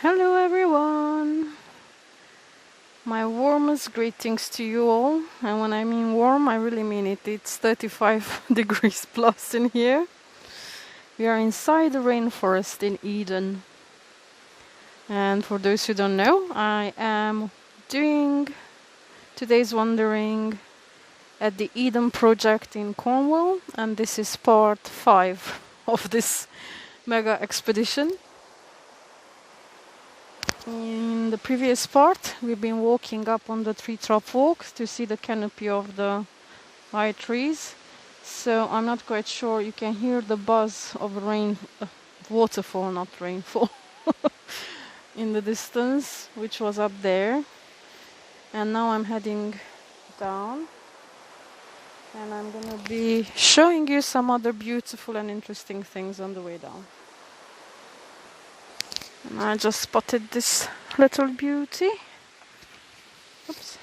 Hello everyone! My warmest greetings to you all, and when I mean warm, I really mean it. It's 35 degrees plus in here. We are inside the rainforest in Eden. And for those who don't know, I am doing today's wandering at the Eden project in Cornwall, and this is part 5 of this mega expedition. In the previous part, we've been walking up on the tree top walk to see the canopy of the high trees. So I'm not quite sure. You can hear the buzz of waterfall, not rainfall, in the distance, which was up there. And now I'm heading down, and I'm gonna be showing you some other beautiful and interesting things on the way down. And I just spotted this little beauty. Oops.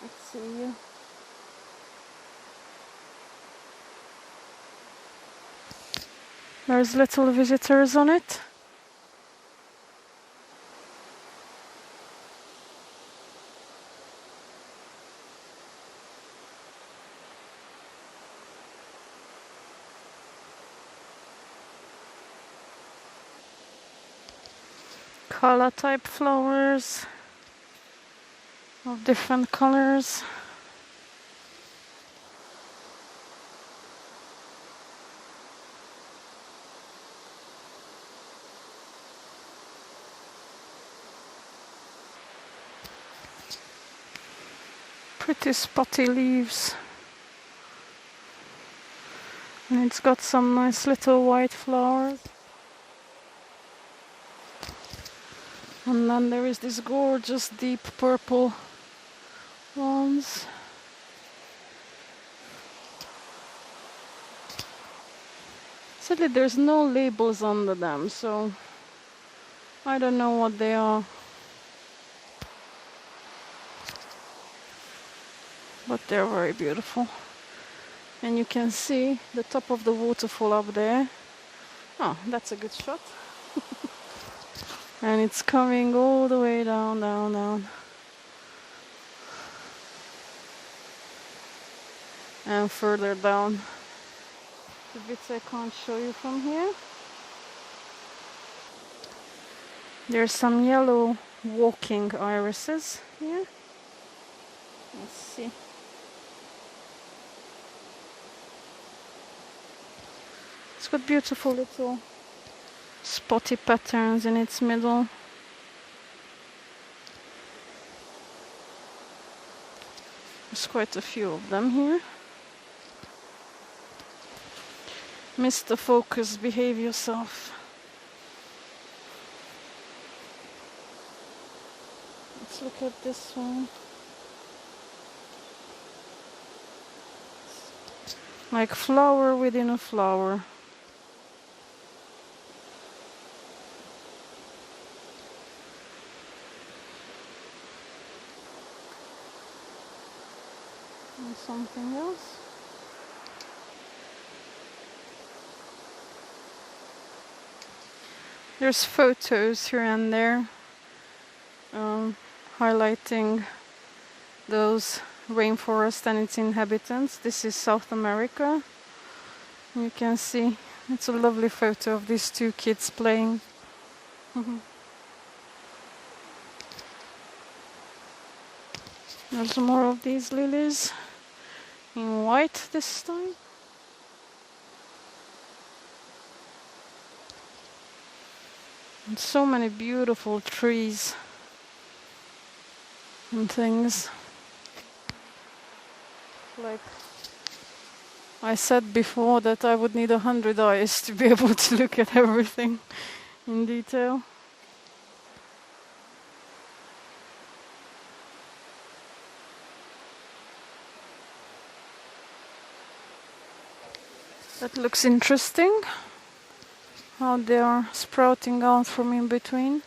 Let's see. There's little visitors on it. Color type flowers of different colors. Pretty spotty leaves. And it's got some nice little white flowers. And then there is this gorgeous deep purple ones. Sadly, there's no labels on them, so I don't know what they are. But they're very beautiful. And you can see the top of the waterfall up there. Oh, that's a good shot. And it's coming all the way down, down, down. And further down. The bits I can't show you from here. There's some yellow walking irises here. Let's see. It's got beautiful little spotty patterns in its middle. There's quite a few of them here. Mr. Focus, behave yourself. Let's look at this one. Like flower within a flower. And something else. There's photos here and there highlighting those rainforest and its inhabitants. This is South America. You can see it's a lovely photo of these two kids playing. There's more of these lilies in white this time. And so many beautiful trees and things. Like I said before, that I would need 100 eyes to be able to look at everything in detail. That looks interesting, how they are sprouting out from in between.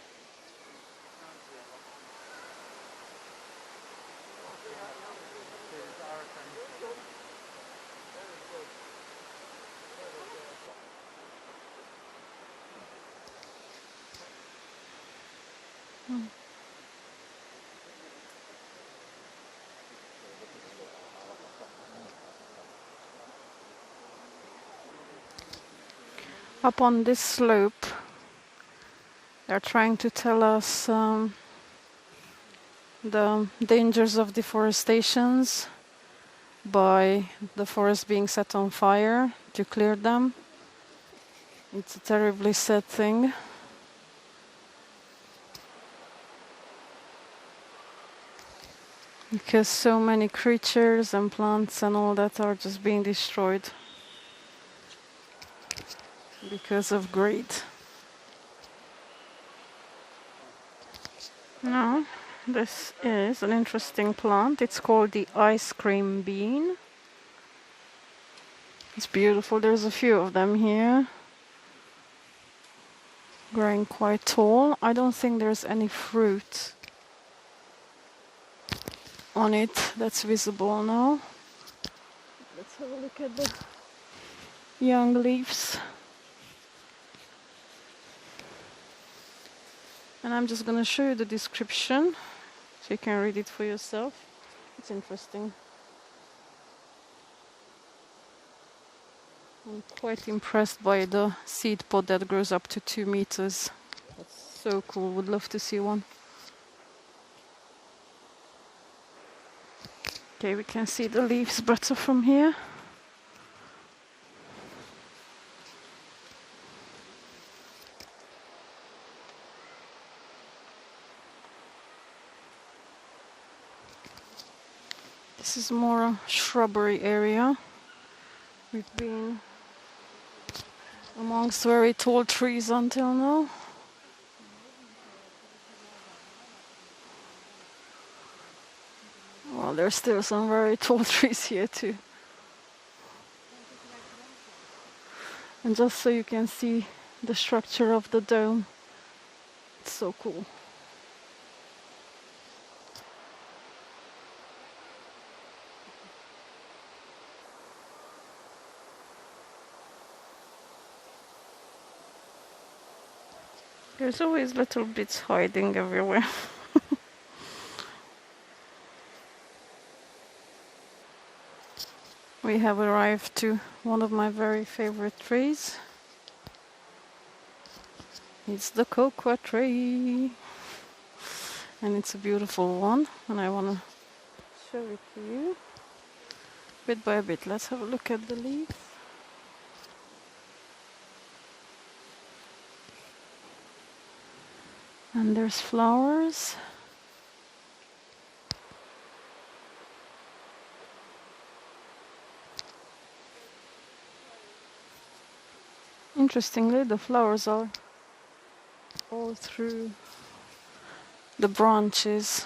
Up on this slope, they're trying to tell us the dangers of deforestations by the forest being set on fire to clear them. It's a terribly sad thing. Because so many creatures and plants and all that are just being destroyed because of greed. Now, this is an interesting plant. It's called the ice cream bean. It's beautiful. There's a few of them here, growing quite tall. I don't think there's any fruit on it that's visible now. Let's have a look at the young leaves. And I'm just gonna show you the description so you can read it for yourself. It's interesting. I'm quite impressed by the seed pod that grows up to 2 meters. That's so cool. Would love to see one. Okay, we can see the leaves better from here. This is more a shrubbery area. We've been amongst very tall trees until now. Well, there's still some very tall trees here too. And just so you can see the structure of the dome, it's so cool. There's always little bits hiding everywhere. We have arrived to one of my very favorite trees. It's the cocoa tree. And it's a beautiful one. And I want to show it to you. Bit by bit. Let's have a look at the leaves. And there's flowers. Interestingly, the flowers are all through the branches.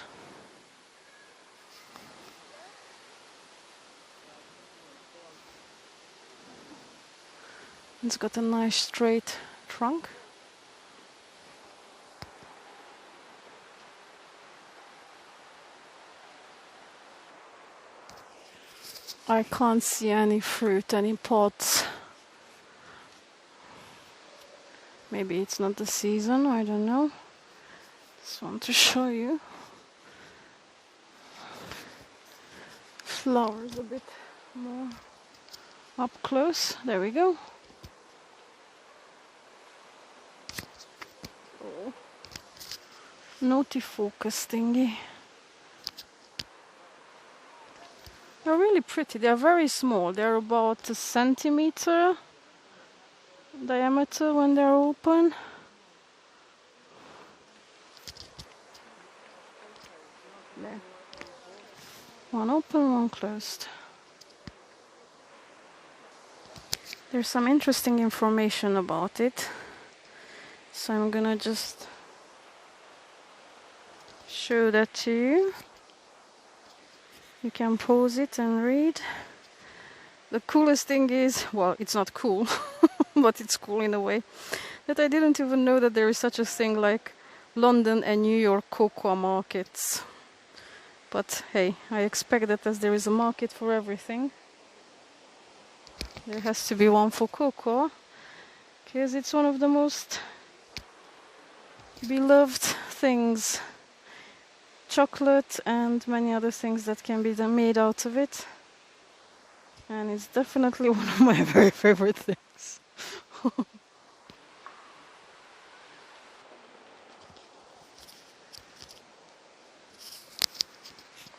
It's got a nice straight trunk. I can't see any fruit, any pods. Maybe it's not the season, I don't know. Just want to show you. Flowers a bit more up close. There we go. Oh. Naughty focus thingy. They're really pretty. They're very small. They're about a centimeter diameter when they're open. There. One open, one closed. There's some interesting information about it. So I'm gonna just show that to you. You can pause it and read. The coolest thing is, well, it's not cool, but it's cool in a way, that I didn't even know that there is such a thing like London and New York cocoa markets. But hey, I expect that as there is a market for everything, there has to be one for cocoa, because it's one of the most beloved things, chocolate and many other things that can be made out of it. And it's definitely one of my very favorite things.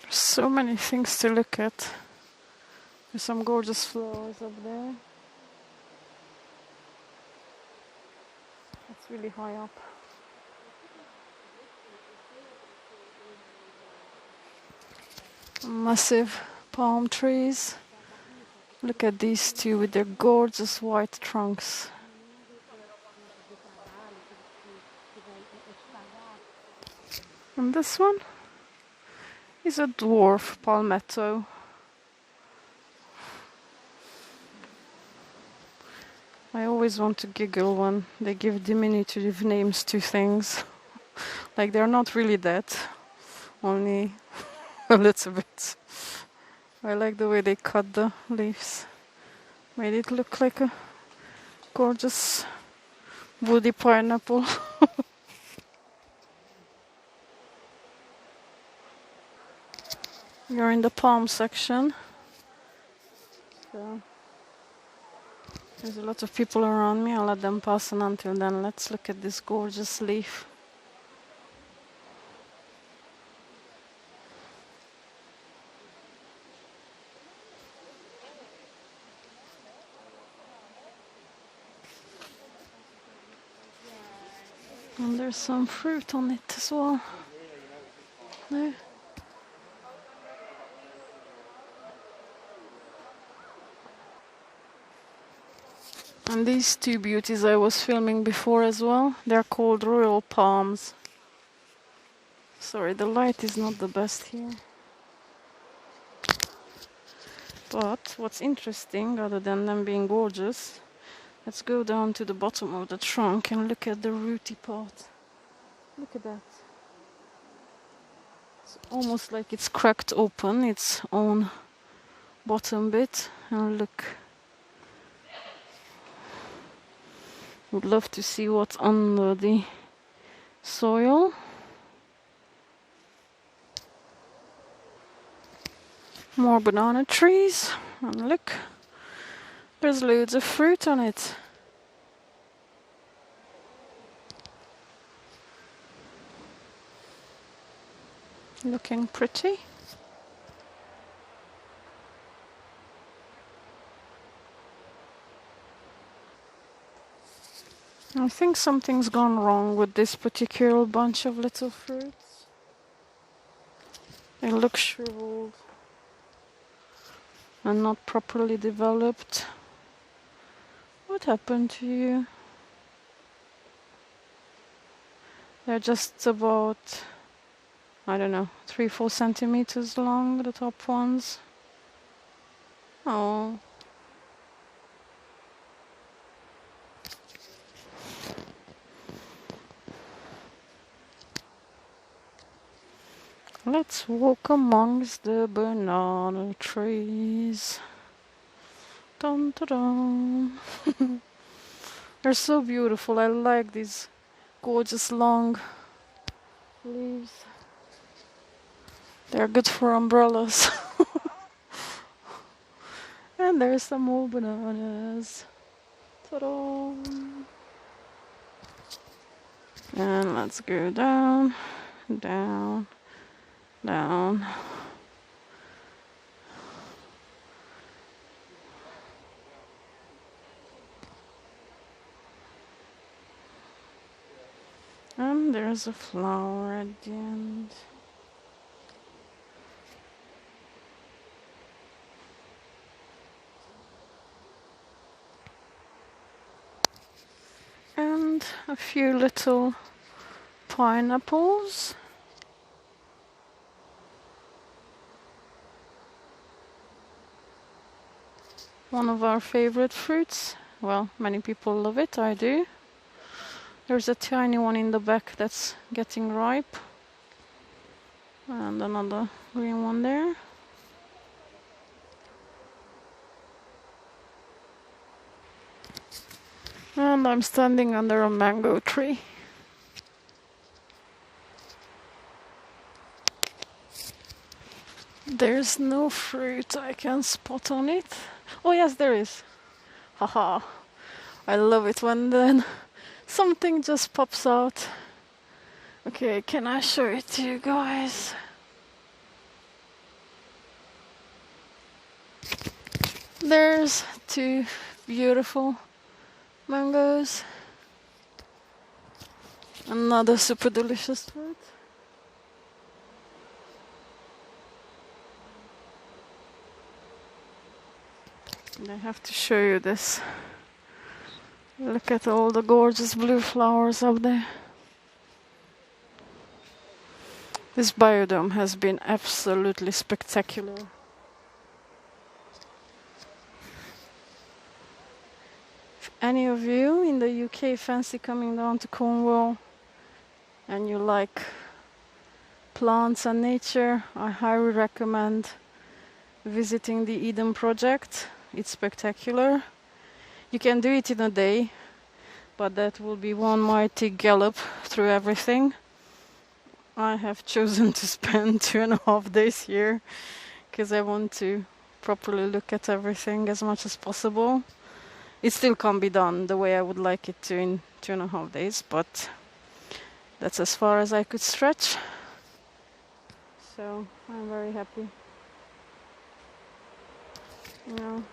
So many things to look at. There's some gorgeous flowers up there. It's really high up. Massive palm trees. Look at these two with their gorgeous white trunks. And this one is a dwarf palmetto. I always want to giggle when they give diminutive names to things. Like they're not really that, only a little bit. I like the way they cut the leaves. Made it look like a gorgeous woody pineapple. You're in the palm section. So there's a lot of people around me. I'll let them pass, and until then, let's look at this gorgeous leaf. And there's some fruit on it as well. There. And these two beauties I was filming before as well, they're called royal palms. Sorry, the light is not the best here. But what's interesting, other than them being gorgeous, let's go down to the bottom of the trunk and look at the rooty part. Look at that. It's almost like it's cracked open, its own bottom bit. And look. Would love to see what's under the soil. More banana trees. And look, there's loads of fruit on it. Looking pretty. I think something's gone wrong with this particular bunch of little fruits. They look shriveled and not properly developed. What happened to you? They're just about, I don't know, 3-4 centimeters long, the top ones. Oh. Let's walk amongst the banana trees. Dun, dun, dun. They're so beautiful. I like these gorgeous long leaves. They're good for umbrellas. And there's some more bananas. Ta-da! And let's go down, down, down. And there's a flower at the end. And a few little pineapples. One of our favorite fruits. Well, many people love it, I do. There's a tiny one in the back that's getting ripe. And another green one there. And I'm standing under a mango tree. There's no fruit I can spot on it. Oh yes, there is. Haha. I love it when then something just pops out. Okay, can I show it to you guys? There's two beautiful mangoes. Another super delicious fruit. And I have to show you this. Look at all the gorgeous blue flowers up there. This biodome has been absolutely spectacular. If any of you in the UK fancy coming down to Cornwall and you like plants and nature, I highly recommend visiting the Eden Project. It's spectacular. You can do it in a day, but that will be one mighty gallop through everything. I have chosen to spend 2.5 days here because I want to properly look at everything as much as possible. It still can't be done the way I would like it to in 2.5 days, but that's as far as I could stretch. So I'm very happy. Now,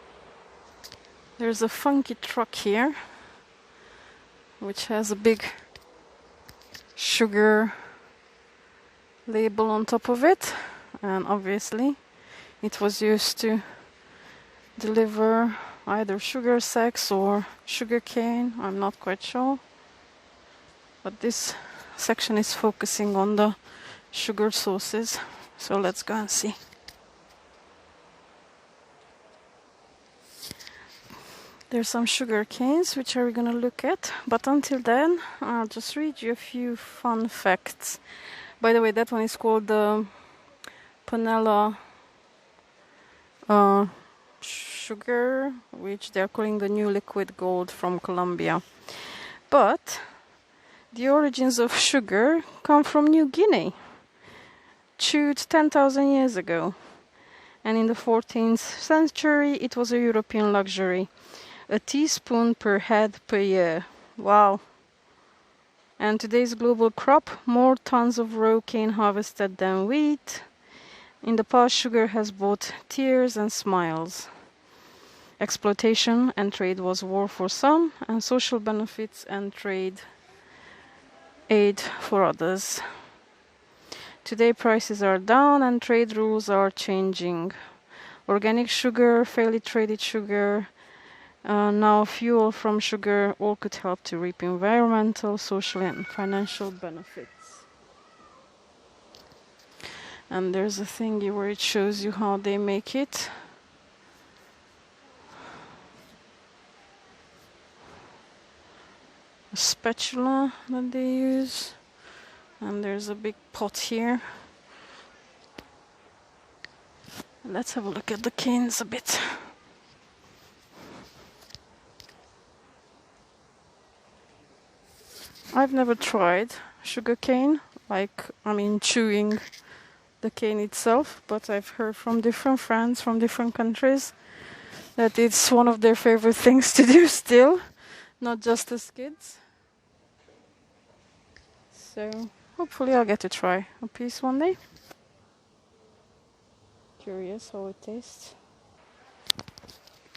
there's a funky truck here which has a big sugar label on top of it, and obviously it was used to deliver either sugar sacks or sugar cane. I'm not quite sure, but this section is focusing on the sugar sources, so let's go and see. There's some sugar canes which we're gonna look at, but until then I'll just read you a few fun facts. By the way, that one is called the Panela sugar, which they're calling the new liquid gold from Colombia. But the origins of sugar come from New Guinea, chewed 10,000 years ago. And in the 14th century, it was a European luxury. A teaspoon per head per year. Wow. And today's global crop, more tons of raw cane harvested than wheat. In the past, sugar has brought tears and smiles. Exploitation and trade was war for some, and social benefits and trade aid for others. Today prices are down and trade rules are changing. Organic sugar, fairly traded sugar, now fuel from sugar, all could help to reap environmental, social and financial benefits. And there's a thingy where it shows you how they make it. A spatula that they use. And there's a big pot here. Let's have a look at the canes a bit. I've never tried sugar cane, chewing the cane itself, but I've heard from different friends from different countries that it's one of their favorite things to do still, not just as kids. So hopefully I'll get to try a piece one day. Curious how it tastes.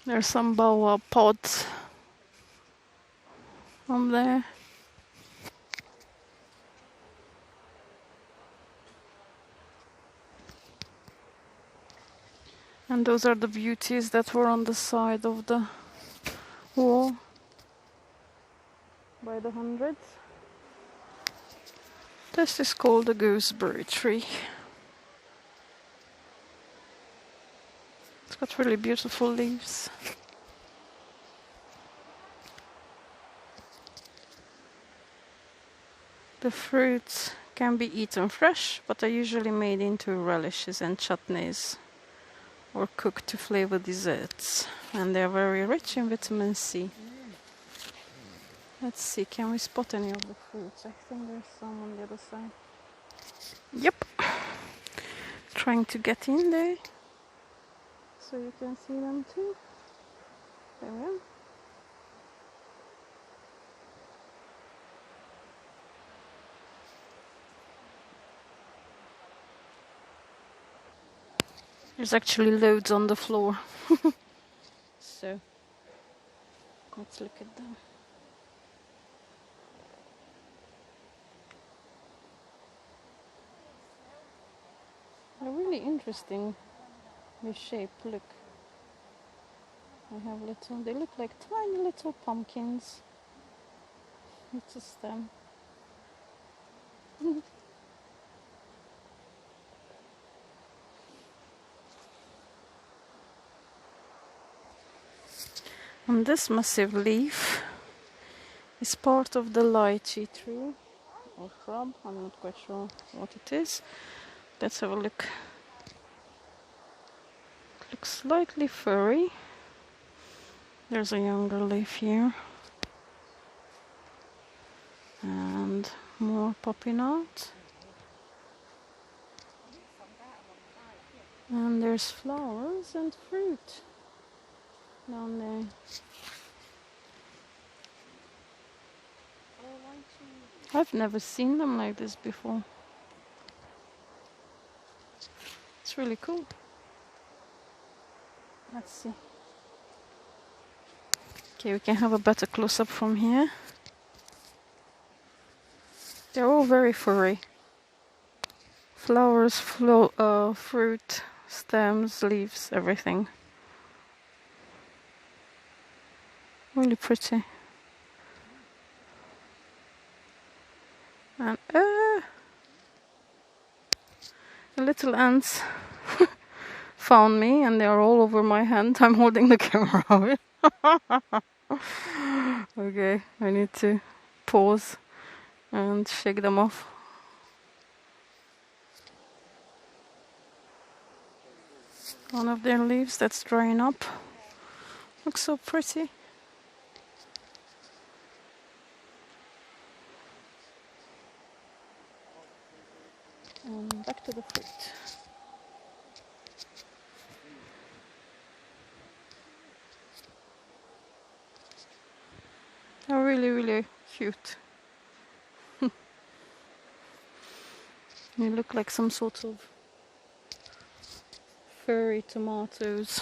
There's some baobab pods on there. And those are the beauties that were on the side of the wall by the hundreds. This is called the Gooseberry Tree. It's got really beautiful leaves. The fruits can be eaten fresh, but are usually made into relishes and chutneys, or cooked to flavor desserts, and they're very rich in vitamin C. Let's see, can we spot any of the fruits? I think there's some on the other side. Yep. trying to get in there so you can see them too. There we are. There's actually loads on the floor. So let's look at them. They're really interesting, the shape. Look, I have little, they look like tiny little pumpkins. It's a stem. And this massive leaf is part of the lychee tree or shrub. I'm not quite sure what it is. Let's have a look. It looks slightly furry. There's a younger leaf here. And more popping out. And there's flowers and fruit down there. I've never seen them like this before. It's really cool. Let's see. Okay, we can have a better close-up from here. They're all very furry. Flowers, fruit, stems, leaves, everything. Really pretty. And the little ants found me and they are all over my hand. I'm holding the camera away. Okay, I need to pause and shake them off. One of their leaves that's drying up. Looks so pretty. And back to the fruit. They're really, really cute. They look like some sort of furry tomatoes.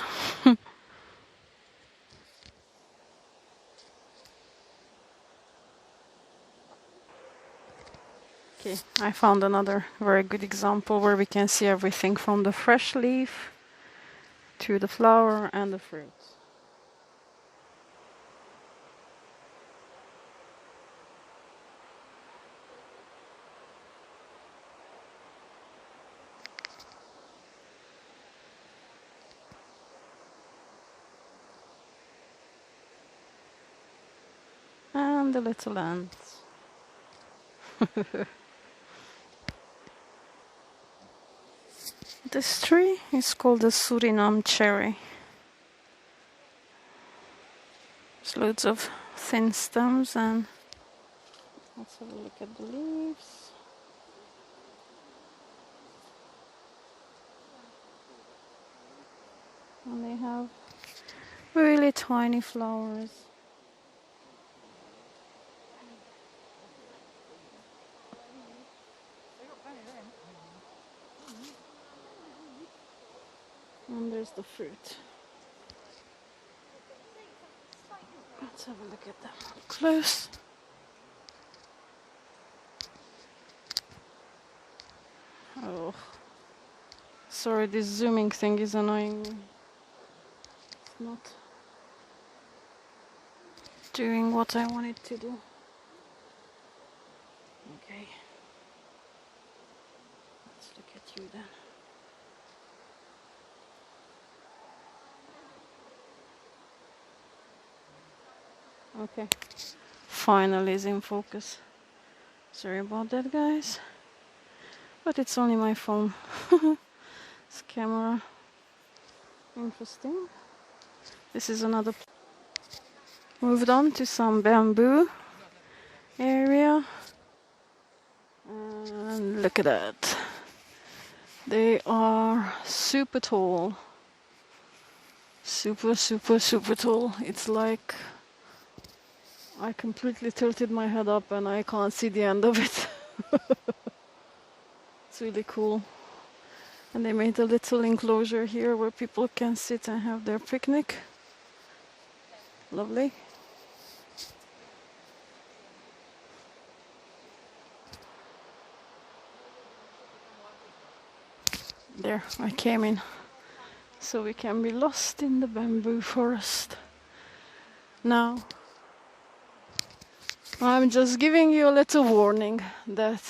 Okay, I found another very good example where we can see everything from the fresh leaf to the flower and the fruit. And the little ants. This tree is called the Surinam Cherry. There's loads of thin stems and let's have a look at the leaves. And they have really tiny flowers. And there's the fruit. Let's have a look at them up close. Oh, sorry, this zooming thing is annoying me. It's not doing what I want it to do. Okay, let's look at you then. Okay, finally is in focus. Sorry about that, guys. But it's only my phone. This camera. Interesting. This is another. Moved on to some bamboo area. And look at that. They are super tall. Super tall. It's like I completely tilted my head up and I can't see the end of it. It's really cool. And they made a little enclosure here where people can sit and have their picnic. Lovely. There, I came in. So we can be lost in the bamboo forest. Now, I'm just giving you a little warning that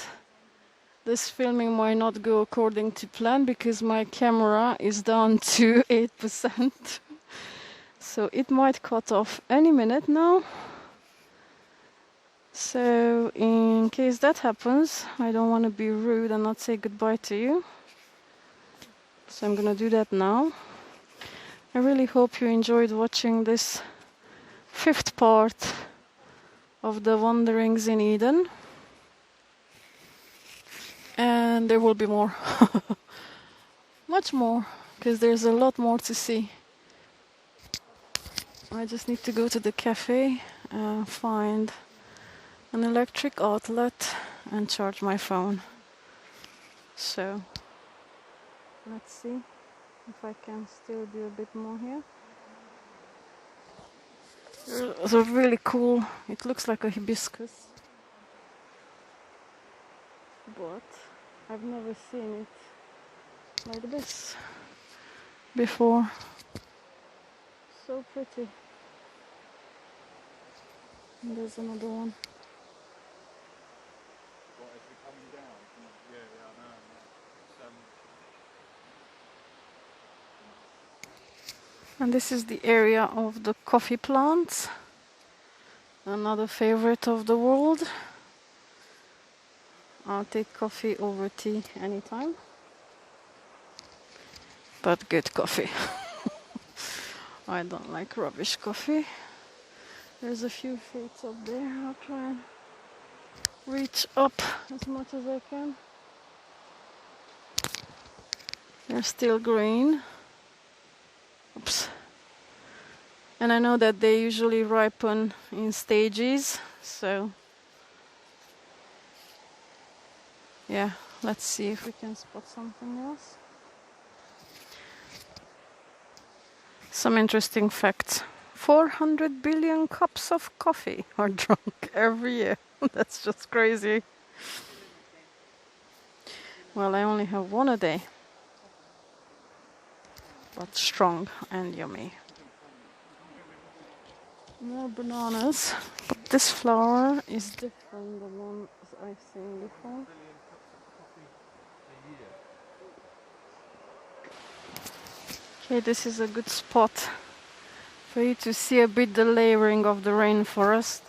this filming might not go according to plan because my camera is down to 8%. So it might cut off any minute now. So in case that happens, I don't want to be rude and not say goodbye to you. So I'm gonna do that now. I really hope you enjoyed watching this 5th part of the Wanderings in Eden. And there will be more. Much more, because there's a lot more to see. I just need to go to the cafe and find an electric outlet and charge my phone. So let's see if I can still do a bit more here. It's a really cool, it looks like a hibiscus, but I've never seen it like this before. So pretty. And there's another one. And this is the area of the coffee plants, another favorite of the world. I'll take coffee over tea anytime, but good coffee. I don't like rubbish coffee. There's a few fruits up there. I'll try and reach up as much as I can. They're still green. Oops. And I know that they usually ripen in stages, so yeah, let's see if we can spot something else. Some interesting facts. 400 billion cups of coffee are drunk every year. That's just crazy. Well, I only have one a day, but strong and yummy. More bananas, but this flower is different than the ones I've seen before. Okay, this is a good spot for you to see a bit the layering of the rainforest.